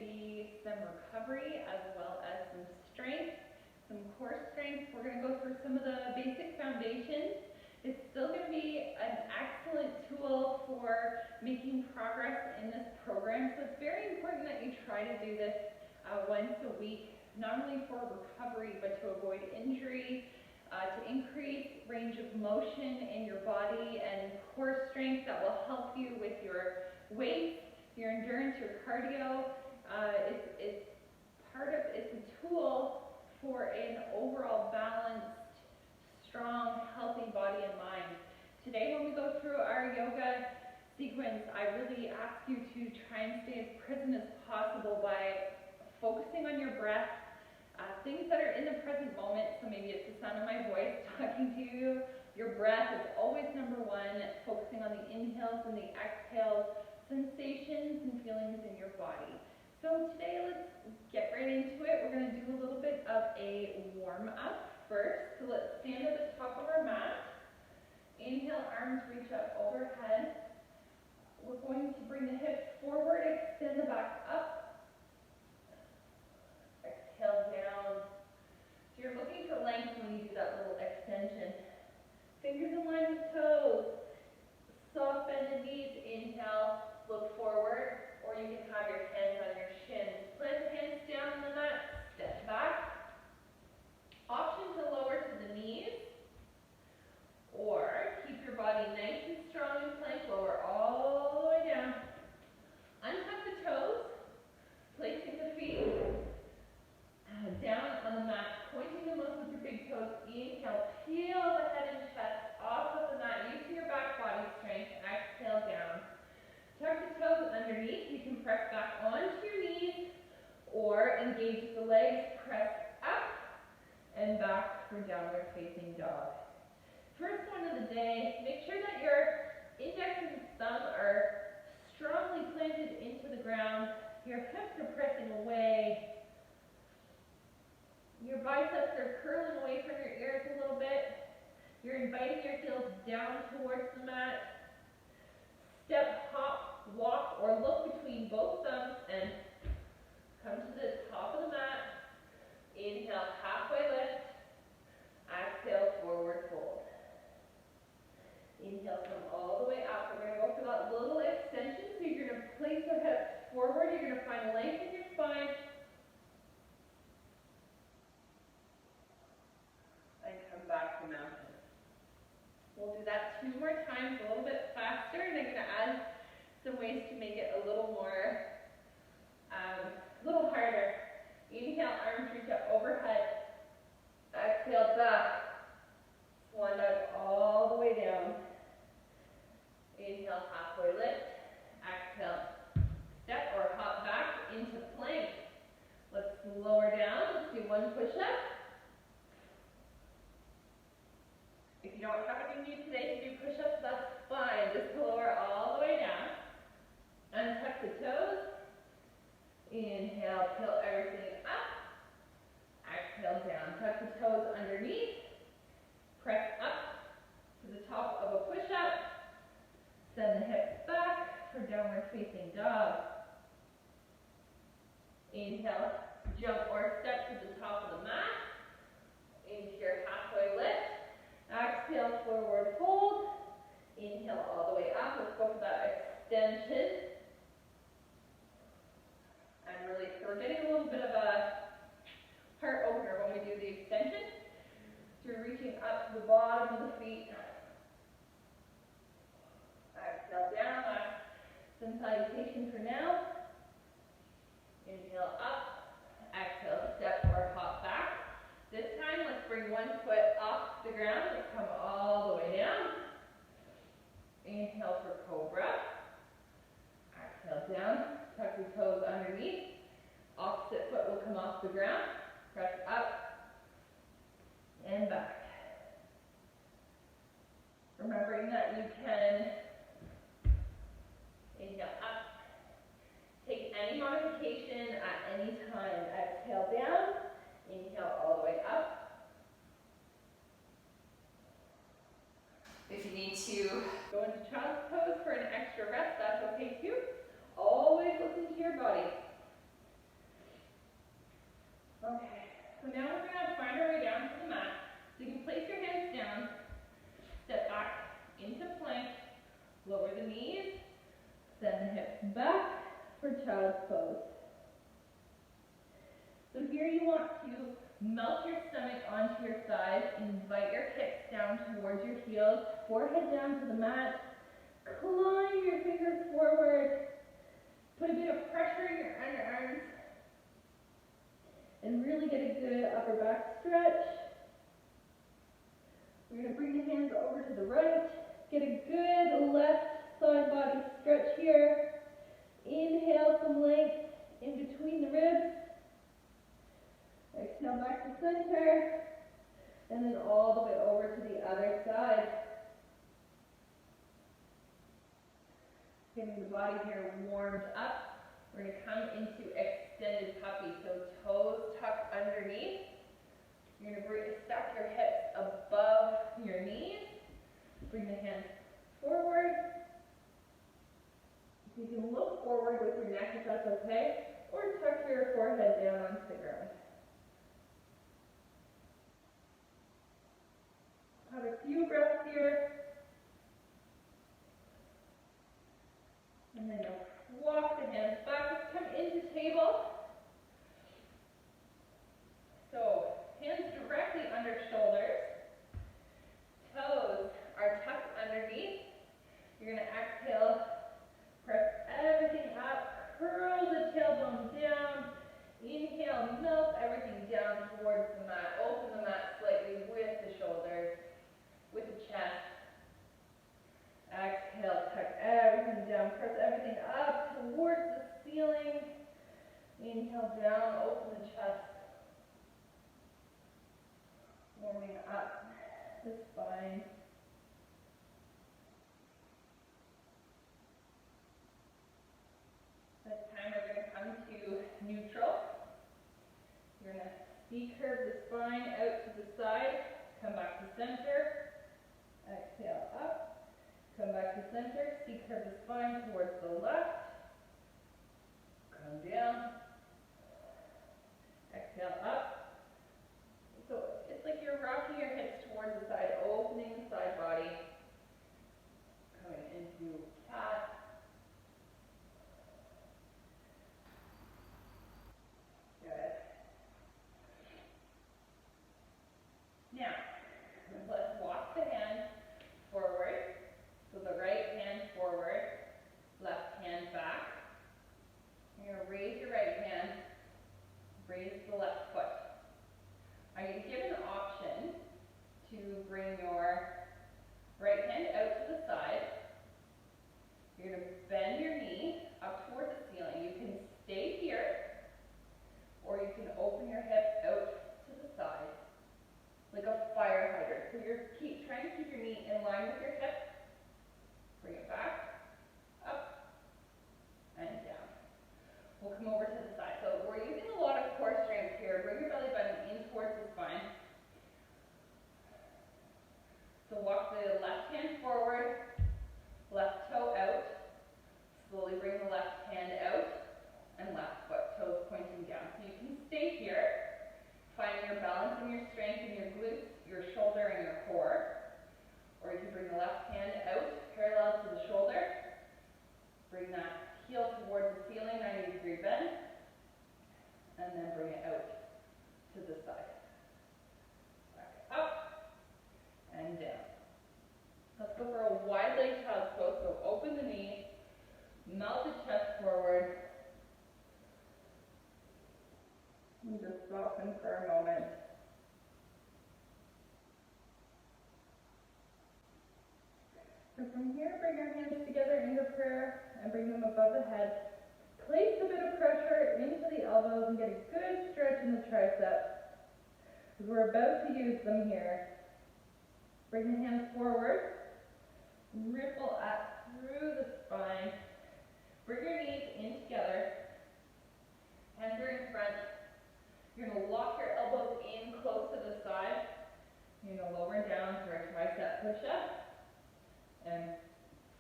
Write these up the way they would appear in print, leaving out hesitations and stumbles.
be some recovery as well as some strength, some core strength. We're going to go through some of the basic foundations. It's still going to be an excellent tool for making progress in this program. So it's very important that you try to do this once a week, not only for recovery, but to avoid injury, to increase range of motion in your body and core strength that will help you with your weight, your endurance, your cardio. It's a tool for an overall balanced, strong, healthy body and mind. Today when we go through our yoga sequence, I really ask you to try and stay as present as possible by focusing on your breath, things that are in the present moment. So maybe it's the sound of my voice talking to you. Your breath is always number one, focusing on the inhales and the exhales, sensations and feelings in your body. So today let's get right into it. We're going to do a little bit of a warm-up first. So let's stand at the top of our mat. Inhale, arms reach up overhead. We're going to bring the hips forward, extend the back up. Exhale down. So you're looking for length when you do that little extension. Fingers in line with toes. Soft bend the knees. Inhale, look forward, or you can have your hands on your shins. Plant the hands down on the mat, step back. Option to lower to the knees, or keep your body nice and strong in plank, lower all the way down. Untuck the toes, placing the feet down on the mat, pointing the most with your big toes. Inhale, peel the head and chest off of the mat, using your back body strength. Exhale down. Tuck the toes underneath. You can press back onto your knees or engage the legs, press up and back for downward facing dog. First one of the day, make sure that your index and thumb are strongly planted into the ground. Your hips are pressing away. Your biceps are curling away from your ears a little bit. You're inviting your heels down towards the mat. Step, hop, walk, or look between both thumbs and come to the top of the mat. Inhale, halfway lift. Exhale, forward fold. Inhale, come all the way up. We're going to go for that little extension. So you're going to place the hips forward. You're going to find length in your spine. And come back to mountain. We'll do that 2 more times, a little bit faster, and I'm going to add some ways to make it a little more, a little harder. Inhale, arms reach up overhead. Exhale, back. Swan dive all the way down. Inhale, halfway lift. Exhale, step or hop back into plank. Let's lower down. Let's do 1 push-up. If you don't have what you need today to do push-ups, that's fine. Just lower all the way down. Untuck the toes. Inhale, peel everything up. Exhale down. Tuck the toes underneath. Press up to the top of a push-up. Send the hips back for downward facing dog. Inhale, jump or step to the top of the mat. Into your halfway lift. Exhale, forward fold. Inhale all the way up. Let's go for that extension. And release. So we're getting a little bit of a heart opener when we do the extension. So you're reaching up to the bottom of the feet. Exhale down. Some salutation for now. Inhale up. Exhale, step or hop back. This time, let's bring 1 foot off the ground. Let's come all the way down. Inhale for cobra. Exhale down. Tuck your toes underneath. Opposite foot will come off the ground. Press up and back. Remembering that you can inhale up. Take any modification at any time. Exhale down. Inhale all the way up. If you need to go into child's pose for an extra rest, that's okay too. Always listen to your body. back for child's pose. So here you want to melt your stomach onto your thighs, invite your hips down towards your heels, forehead down to the mat, climb your fingers forward, put a bit of pressure in your underarms, and really get a good upper back stretch. We're going to bring the hands over to the right, get a good left side body stretch here. Inhale some length in between the ribs. Exhale back to center, and then all the way over to the other side. Getting the body here warmed up. We're going to come into extended puppy. So toes tucked underneath. You're going to stack your hips above your knees. Bring the hands forward. You can look forward with your neck if that's okay, or tuck your forehead down onto the ground. Have a few breaths here. And then you'll walk the hands back, come into table. So, hands directly under shoulders. Toes are tucked underneath. You're going to exhale, press everything up, curl the tailbone down. Inhale, melt everything down towards the mat. Open the mat slightly with the shoulders, with the chest. Exhale, tuck everything down, press everything up towards the ceiling. Inhale down, open the chest. Warming up the spine. This time we're going to come to neutral. You're going to C-curve the spine out to the side, come back to center. Exhale up, come back to center, C-curve the spine towards the left. Come down. Exhale up. So it's like you're rocking your hips towards the side, opening the side body. Coming into cat. Good. Now, let's walk the hand forward. So the right hand forward, left hand back. You're going to raise your right hand, raise the left foot. I'm going to give an option to bring your right hand out to the side. You're going to bend your knee up toward the ceiling. You can stay here, or you can open your hip out to the side, like a fire hydrant. So you're trying to keep your knee in line with your hip. Bring it back, up, and down. We'll come over to the side. So we're using a lot of core strength here. Bring your belly button in towards the spine. So walk the left hand forward, left toe out. Slowly bring the left hand out, and left foot, toes pointing down. So you can stay here, finding your balance and your strength in your glutes, your shoulder, and your core. Or you can bring the left hand out, parallel to the shoulder. Bring that heel towards the ceiling, 90-degree bend. And then bring it out to the side. Back up and down. Let's go for a wide leg child's pose. So open the knees, melt the chest forward, and just soften for a moment. So from here, bring your hands together into prayer and bring them above the head. Place a bit of pressure into the elbows and get a good stretch in the triceps. Because we're about to use them here. Bring the hands forward. Ripple up through the spine. Bring your knees in together. Hands are in front. You're going to lock your elbows in close to the side. You're going to lower down for a tricep push-up. And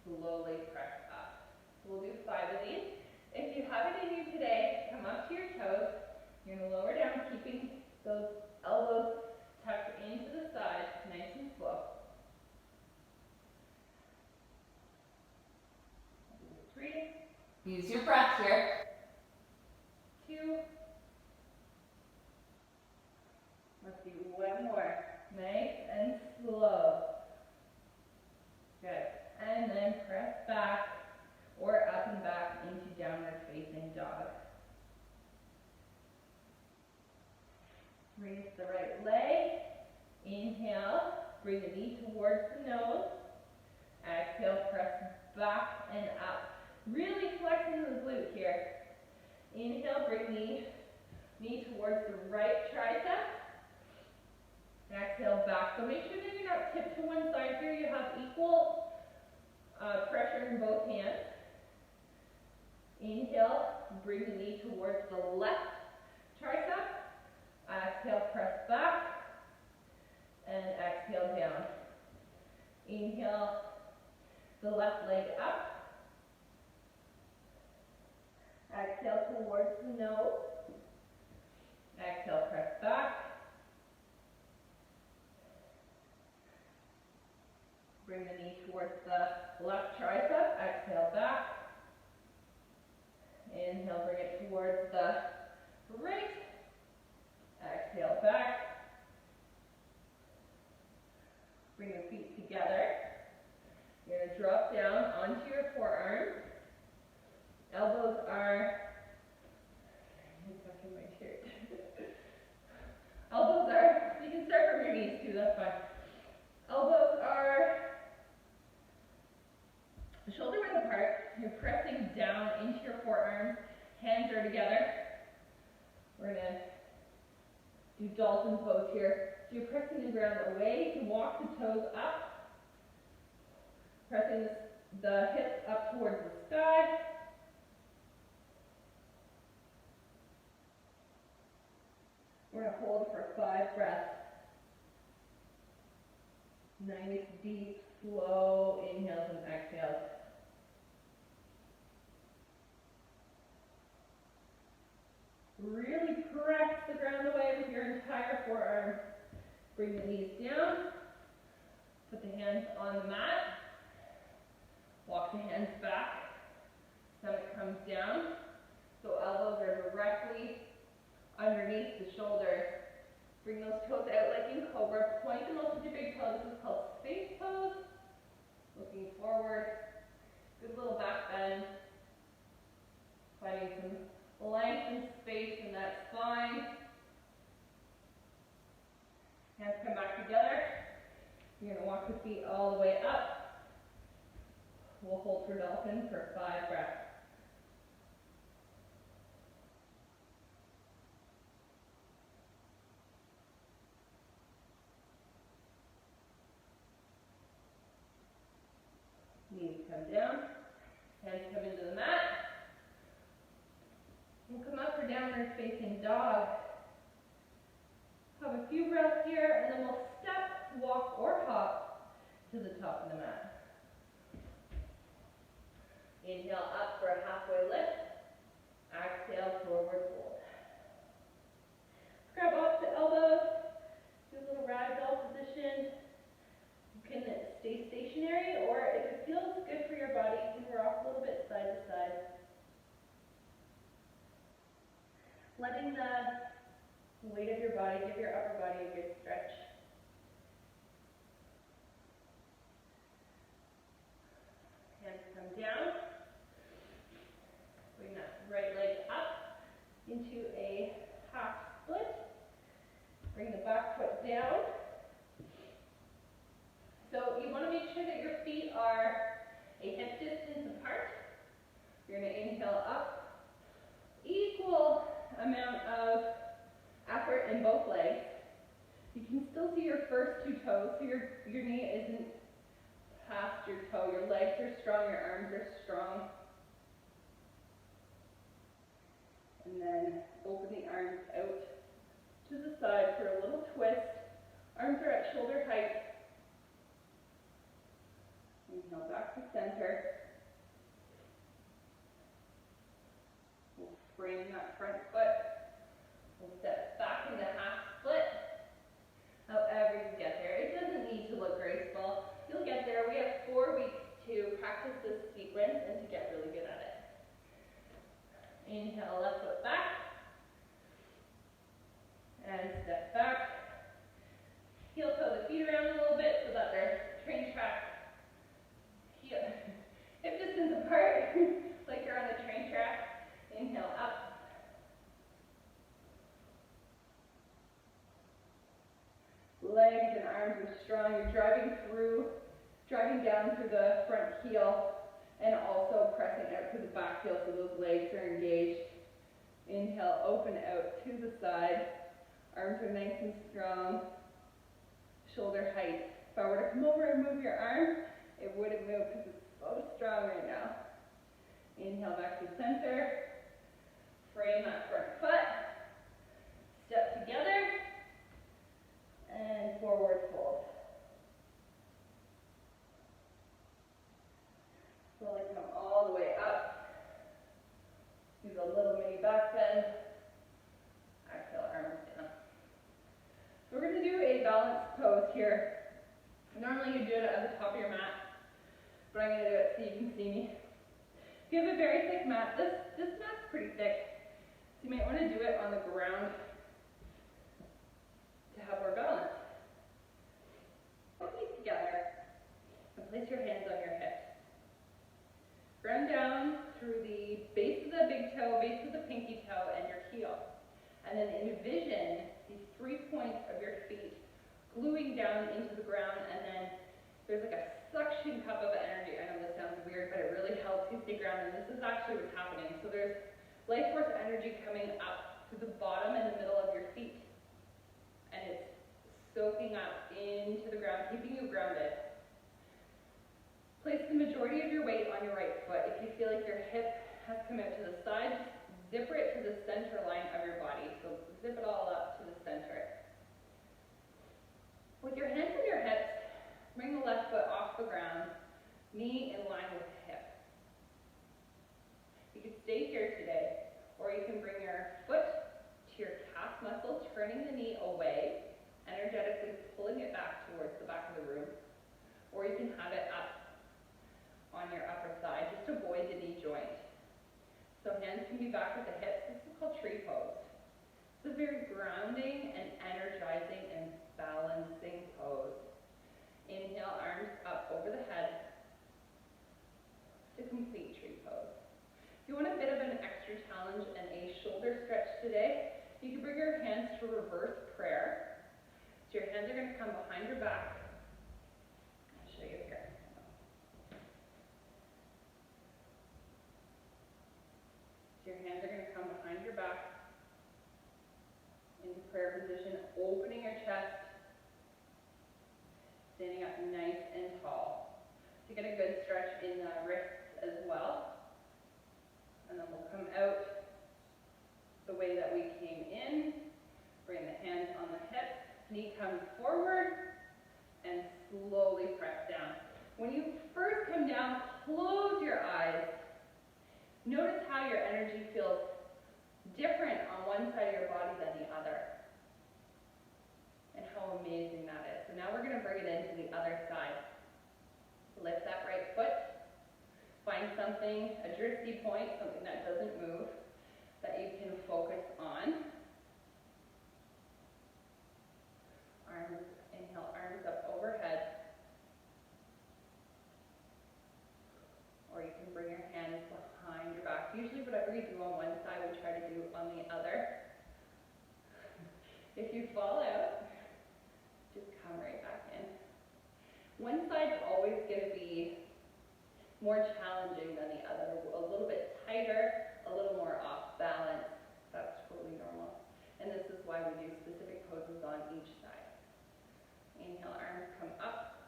slowly press up. So we'll do 5 of these. If you have it in you today, come up to your toes. You're going to lower down, keeping those elbows tucked into the side, nice and slow. 3, Use your breath here. 2. Let's do one more. Nice and slow. Good. And then press back or up and back into downward facing dog. Raise the right leg. Inhale. Bring the knee towards the nose. Exhale, press back and up. Really flexing the glute here. Inhale, bring knee towards the right tricep. Exhale, back. So make sure that you're not tipped to one side here. You have equal pressure in both hands. Inhale, bring the knee towards the left tricep. Exhale, press back. And exhale, down. Inhale, the left leg up. Exhale towards the nose. Exhale, press back. Bring the knee towards the left tricep. Exhale, back. Inhale, bring it towards the right. Exhale, back. Bring the feet together. You're going to drop down onto your forearms. Elbows are, in my shirt. Elbows are, you can start from your knees too, that's fine. Elbows are shoulder width apart. You're pressing down into your forearms. Hands are together. We're going to do dolphin pose here. So you're pressing the ground away. You can walk the toes up. Pressing the hips up towards the sky. We're going to hold for 5 breaths. Nice, deep, slow inhales and exhales. Really press the ground away with your entire forearm. Bring the knees down. Put the hands on the mat. Walk the hands back. Stomach comes down. So elbows are directly underneath the shoulders. Bring those toes out like in cobra. Point them out to your big toe. This is called space pose. Looking forward. Good little back bend. Finding some length and space in that spine. Hands come back together. You're going to walk the feet all the way up. We'll hold for dolphin for 5 breaths. Knees come down, hands come into the mat. We'll come up for downward facing dog. Have a few breaths here, and then we'll step, walk, or hop to the top of the mat. Inhale up for a halfway lift. Exhale, forward fold. Grab off the elbows, do a little ragdoll position. You can stay stationary, or if it feels good for your body, you can rock a little bit side to side. Letting the weight of your body give your upper body a good stretch. Hands come down. Bring that right leg up into a half split. Bring the back foot down. So you want to make sure that your feet are a hip distance apart. You're going to inhale up. Equal amount of effort in both legs. You can still see your first 2 toes, so your knee isn't past your toe. Your legs are strong, your arms are strong. And then open the arms out to the side for a little twist. Arms are at shoulder height. Inhale back to center. We'll frame that front foot. We'll step back into half split. However you get there. It doesn't need to look graceful. You'll get there. We have 4 weeks to practice this sequence and to get really good at it. strong. You're driving down through the front heel and also pressing out to the back heel so those legs are engaged. Inhale, open out to the side. Arms are nice and strong. Shoulder height. If I were to come over and move your arm, it wouldn't move because it's so strong right now. Inhale back to center. Frame that front foot. Step together. And forward fold. Slowly come all the way up. Do the little mini back bend. Exhale, arms down. So we're going to do a balanced pose here. Normally you do it at the top of your mat, but I'm going to do it so you can see me. If you have a very thick mat, this mat's pretty thick, so you might want to do it on the ground to have more balance. Put these together and place your hands on your hips. Ground down through the base of the big toe, base of the pinky toe, and your heel. And then envision these 3 points of your feet gluing down into the ground, and then there's like a suction cup of energy. I know this sounds weird, but it really helps you stay grounded. This is actually what's happening. So there's life force energy coming up to the bottom and the middle of your feet. And it's soaking up into the ground, keeping you grounded. Place the majority of your weight on your right foot. If you feel like your hip has come out to the side, zip it to the center line of your body. So zip it all up to the center. With your hands on your hips, bring the left foot off the ground, knee in line with the hip. You can stay here today, or you can bring your foot to your calf muscle, turning the knee away, energetically pulling it back towards the back of the room, or you can have it up on your upper side. Just avoid the knee joint. So hands can be back at the hips. This is called tree pose. It's a very grounding and energizing and balancing pose. Inhale, arms up over the head to complete tree pose. If you want a bit of an extra challenge and a shoulder stretch today, you can bring your hands to reverse prayer. So your hands are going to come behind your back. I'll show you here. So your hands are going to come behind your back into prayer position, opening your chest, standing up nice and tall. So you get a good stretch in the wrists as well. And then we'll come out the way that we came in. Bring the hands on the hips, knee comes forward, and slowly press down. When you first come down, close your eyes. Notice how your energy feels different on one side of your body than the other. And how amazing that is. So now we're going to bring it into the other side. Lift that right foot. Find something, a drifty point, something that doesn't move, that you can focus on. Arms, inhale, arms up overhead. Or you can bring your hands behind your back. Usually whatever you do on one side, we try to do on the other. If you fall out, just come right back in. One side's always going to be more challenging than the other. A little bit tighter, a little more off balance. That's totally normal. And this is why we do specific poses on each side. Inhale, arms come up.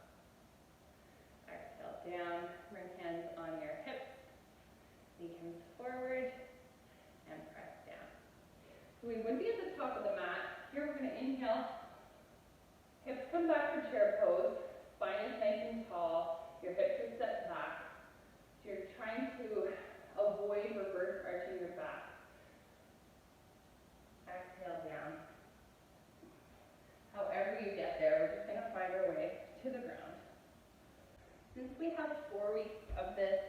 Exhale, down. Bring hands on your hips. Knee comes forward. And press down. So we wouldn't be at the top of the mat. Here we're going to inhale. Hips come back for chair pose. Spine is nice and tall. Your hips are set back. So you're trying to avoid reverse arching your back. Exhale down. However you get there, we're just going to find our way to the ground. Since we have 4 weeks of this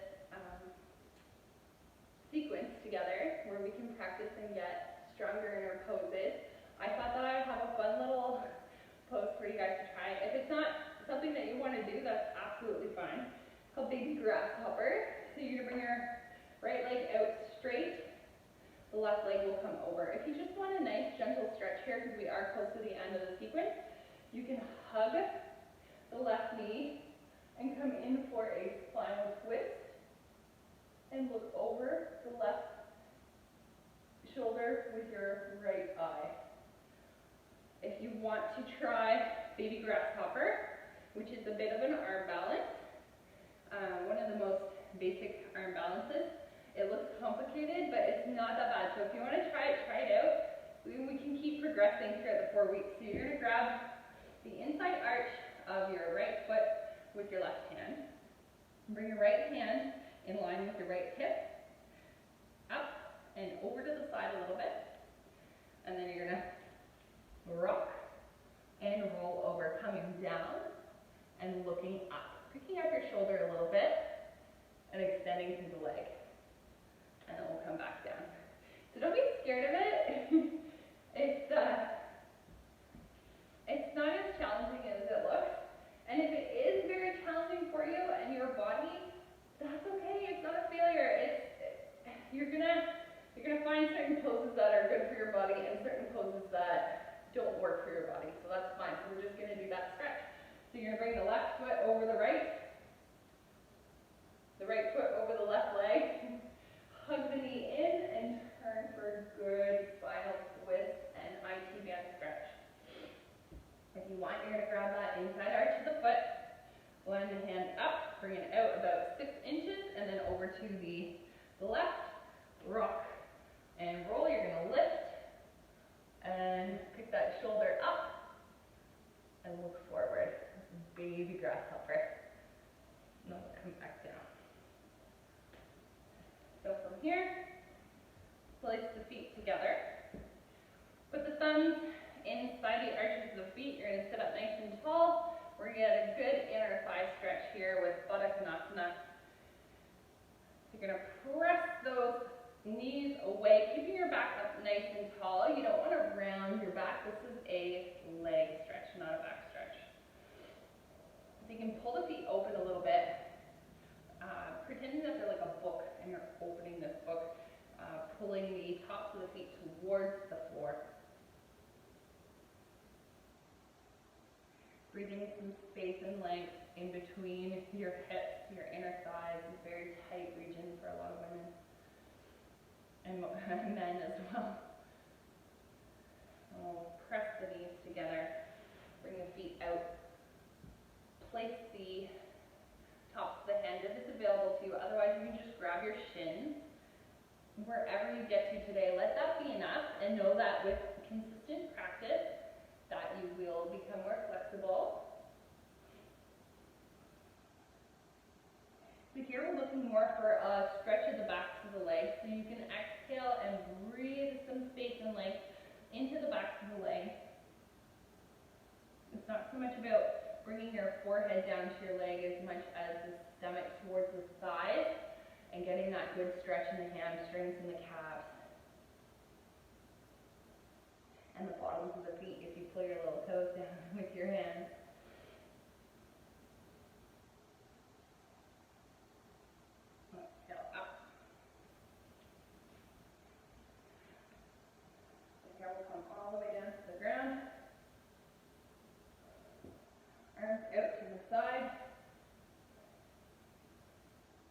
sequence together, where we can practice and get stronger in our poses, I thought that I would have a fun little pose for you guys to try. If it's not something that you want to do, that's absolutely fine. It's called baby grasshopper. So you're going to bring your right leg out straight. The left leg will come over. If you just want a nice gentle stretch here, because we are close to the end of the sequence, you can hug the the left knee and come in for a spinal twist and look over the left shoulder with your right eye. If you want to try baby grasshopper, which is a bit of an arm balance, one of the most basic arm balances. It looks complicated, but it's not that bad. So if you want to try it out. We can keep progressing throughout the 4 weeks. So you're going to grab the inside arch of your right foot with your left hand. Bring your right hand in line with your right hip, up and over to the side a little bit. And then you're going to rock and roll over, coming down and looking up. Picking up your shoulder a little bit and extending through the leg. And then we'll come back down. So don't be scared of it. It's not as challenging as it looks. And if it is very challenging for you and your body, that's okay. It's not a failure. You're gonna find certain poses that are good for your body and certain poses that don't work for your body. So that's fine. So we're just gonna do that stretch. So you're gonna bring the left foot over the right foot over the left leg, hug the knee in and turn for a good spinal twist and IT band stretch. If you want, you're gonna grab that inside arch of the foot, line the hand up, bring it out about 6 inches, and then over to the left, rock and roll. You're gonna lift and pick that shoulder up and look forward. Baby grasshopper. Now we'll come back down. So from here, place the feet together. Put the thumbs inside the arches of the feet. You're going to sit up nice and tall. We're going to get a good inner thigh stretch here with Baddha Konasana. You're going to press those knees away, keeping your back up nice and tall. You don't want to round your back. This is a leg stretch, not a back stretch. So you can pull the feet open a little bit, pretending that they're like a book and you're opening this book, pulling the tops of the feet towards the floor. Breathing some space and length in between your hips, your inner thighs, a very tight region for a lot of women and men as well. And we'll press the knees together, bring the feet out. Place the tops of the hands if it's available to you. Otherwise, you can just grab your shins. Wherever you get to today, let that be enough, and know that with consistent practice, that you will become more flexible. So here we're looking more for a stretch of the backs of the legs. So you can exhale and breathe some space and length into the backs of the legs. It's not so much about bringing your forehead down to your leg as much as the stomach towards the side and getting that good stretch in the hamstrings and the calves. And the bottoms of the feet if you pull your little toes down with your hands. Exhale up. So here we'll come all the way down to the ground. Arms out to the side.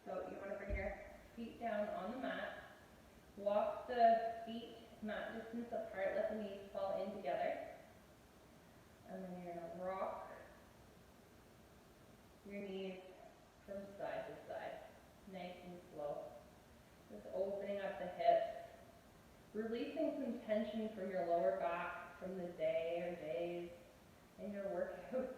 So you want to bring your feet down on the mat. Walk the feet mat distance apart. Let the knees fall in together. And then you're going to rock your knees from side to side. Nice and slow. Just opening up the hips. Releasing some tension from your lower back from the day or days in your workouts.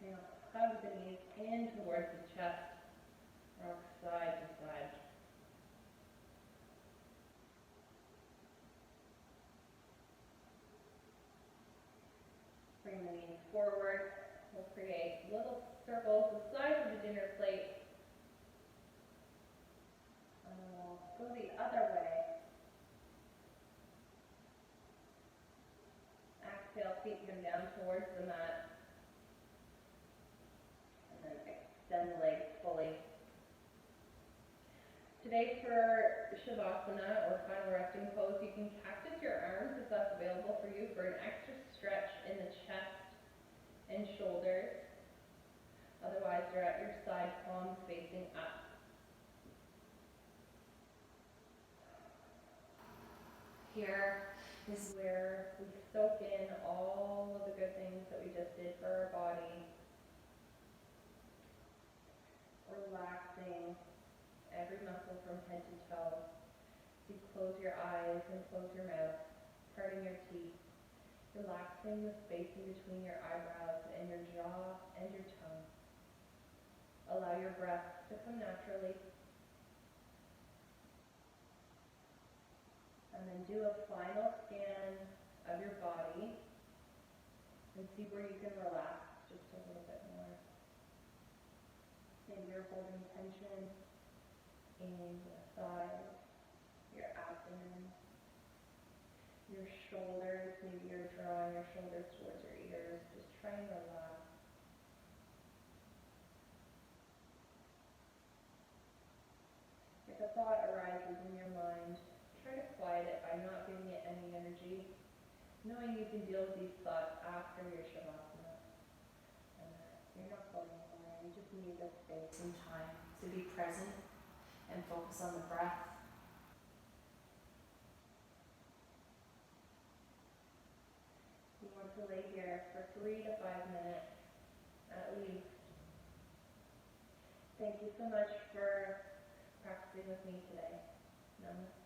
Now hug the knees in towards the chest, rock side to side. Bring the knees forward. We'll create little circles the size of the dinner plate. And then we'll go the other way. Exhale, feet come down towards the mat. Extend the legs fully. Today for Shavasana or final resting pose. You can cactus your arms if that's available for you for an extra stretch in the chest and shoulders. Otherwise, you're at your side palms facing up. Here is where we soak in all of the good things that we just did for our body. Relaxing every muscle from head to toe. You close your eyes and close your mouth, parting your teeth, relaxing the space in between your eyebrows and your jaw and your tongue. Allow your breath to come naturally. And then do a final scan of your body and see where you can relax just a little bit more. Maybe you're holding tension in your thighs, your abdomen, your shoulders. Maybe you're drawing your shoulders towards your ears. Just try and relax. If a thought arises in your mind, try to quiet it by not giving it any energy, knowing you can deal with these thoughts after your Shavasana. And you're not going anywhere. You just need this space and time to be present and focus on the breath. You want to lay here for 3 to 5 minutes at least. Thank you so much for practicing with me today. Namaste.